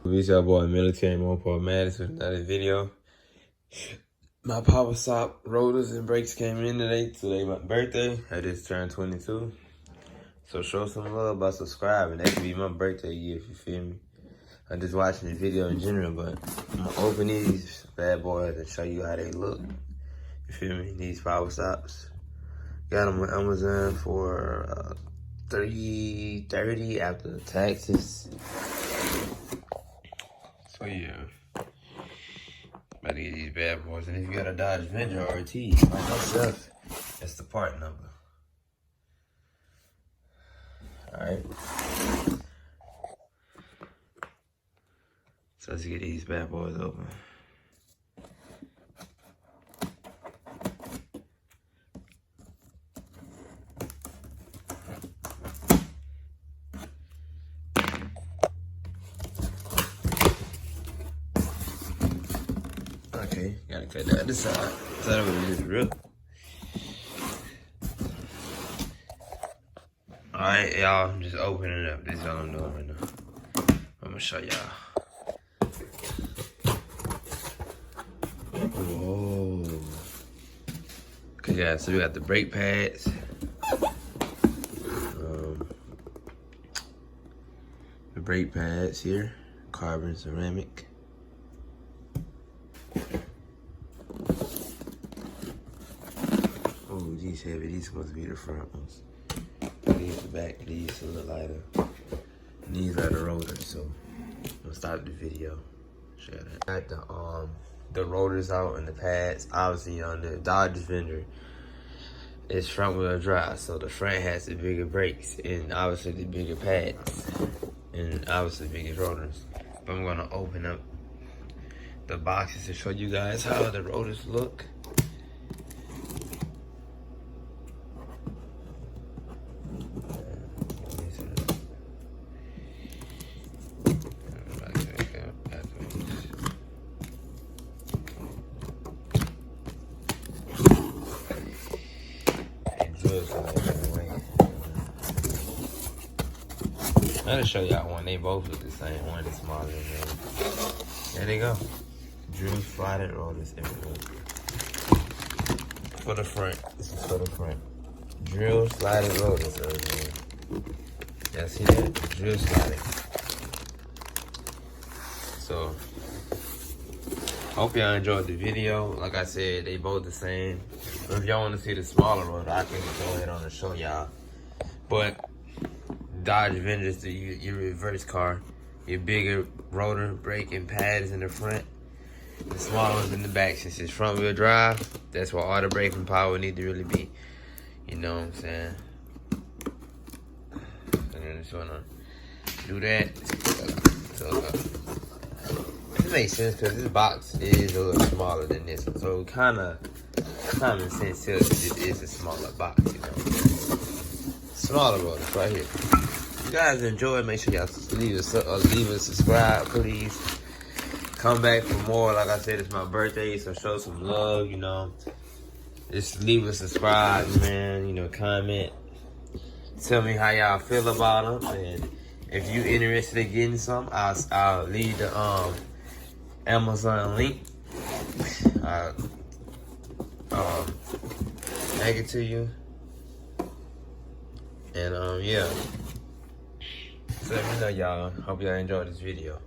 It's your boy Military Mopar Madness with another video. My Powerstop rotors and brakes came in today. Today my birthday. I just turned 22. So show some love by subscribing. That could be my birthday gift, you feel me? I'm just watching the video in general, but I'm gonna open these bad boys and show you how they look. You feel me? These Powerstops. Got them on Amazon for $3.30 after the taxes. So yeah, about to get these bad boys. And if you got a Dodge Avenger R like myself, that's the part number. Alright. So let's get these bad boys open. Okay, gotta cut that other side. Thought it was just real. Alright, y'all, I'm just opening it up. This is all I'm doing right now. I'm gonna show y'all. Whoa. Okay, guys, so we got the brake pads. The brake pads here, carbon ceramic. Oh, these heavy. These must be the front ones. These the back. These a little lighter. And these are the rotors. So I'm gonna stop the video. Show that. Got the rotors out and the pads. Obviously on the Dodge Avenger, it's front wheel drive, so the front has the bigger brakes and obviously the bigger pads and obviously bigger rotors. But I'm gonna open up the boxes to show you guys how the rotors look. I'm gonna show y'all one. They both look the same. One is smaller than the other. There they go. Drill slided rotors everywhere. For the front. This is for the front. Drill slided rotors everywhere. Y'all see that? Drill slided. So, hope y'all enjoyed the video. Like I said, they both the same. But if y'all want to see the smaller rotor, I can go ahead on and show y'all. But Dodge Avenger is your reverse car. Your bigger rotor, brake, and pads in the front. The smaller ones in the back. Since it's front wheel drive, that's where all the braking power need to really be. You know what I'm saying? And then just wanna do that. So, it makes sense because this box is a little smaller than this one. So kinda common sense tells you it is a smaller box, you know. Smaller rotors right here. If you guys enjoy, make sure y'all leave a subscribe, please. Come back for more. Like I said, it's my birthday, so show some love, you know. Just leave a subscribe, man, you know, comment. Tell me how y'all feel about them. And if you interested in getting some, I'll leave the Amazon link. I'll tag it to you. And yeah. So let me know, y'all. Hope y'all enjoyed this video.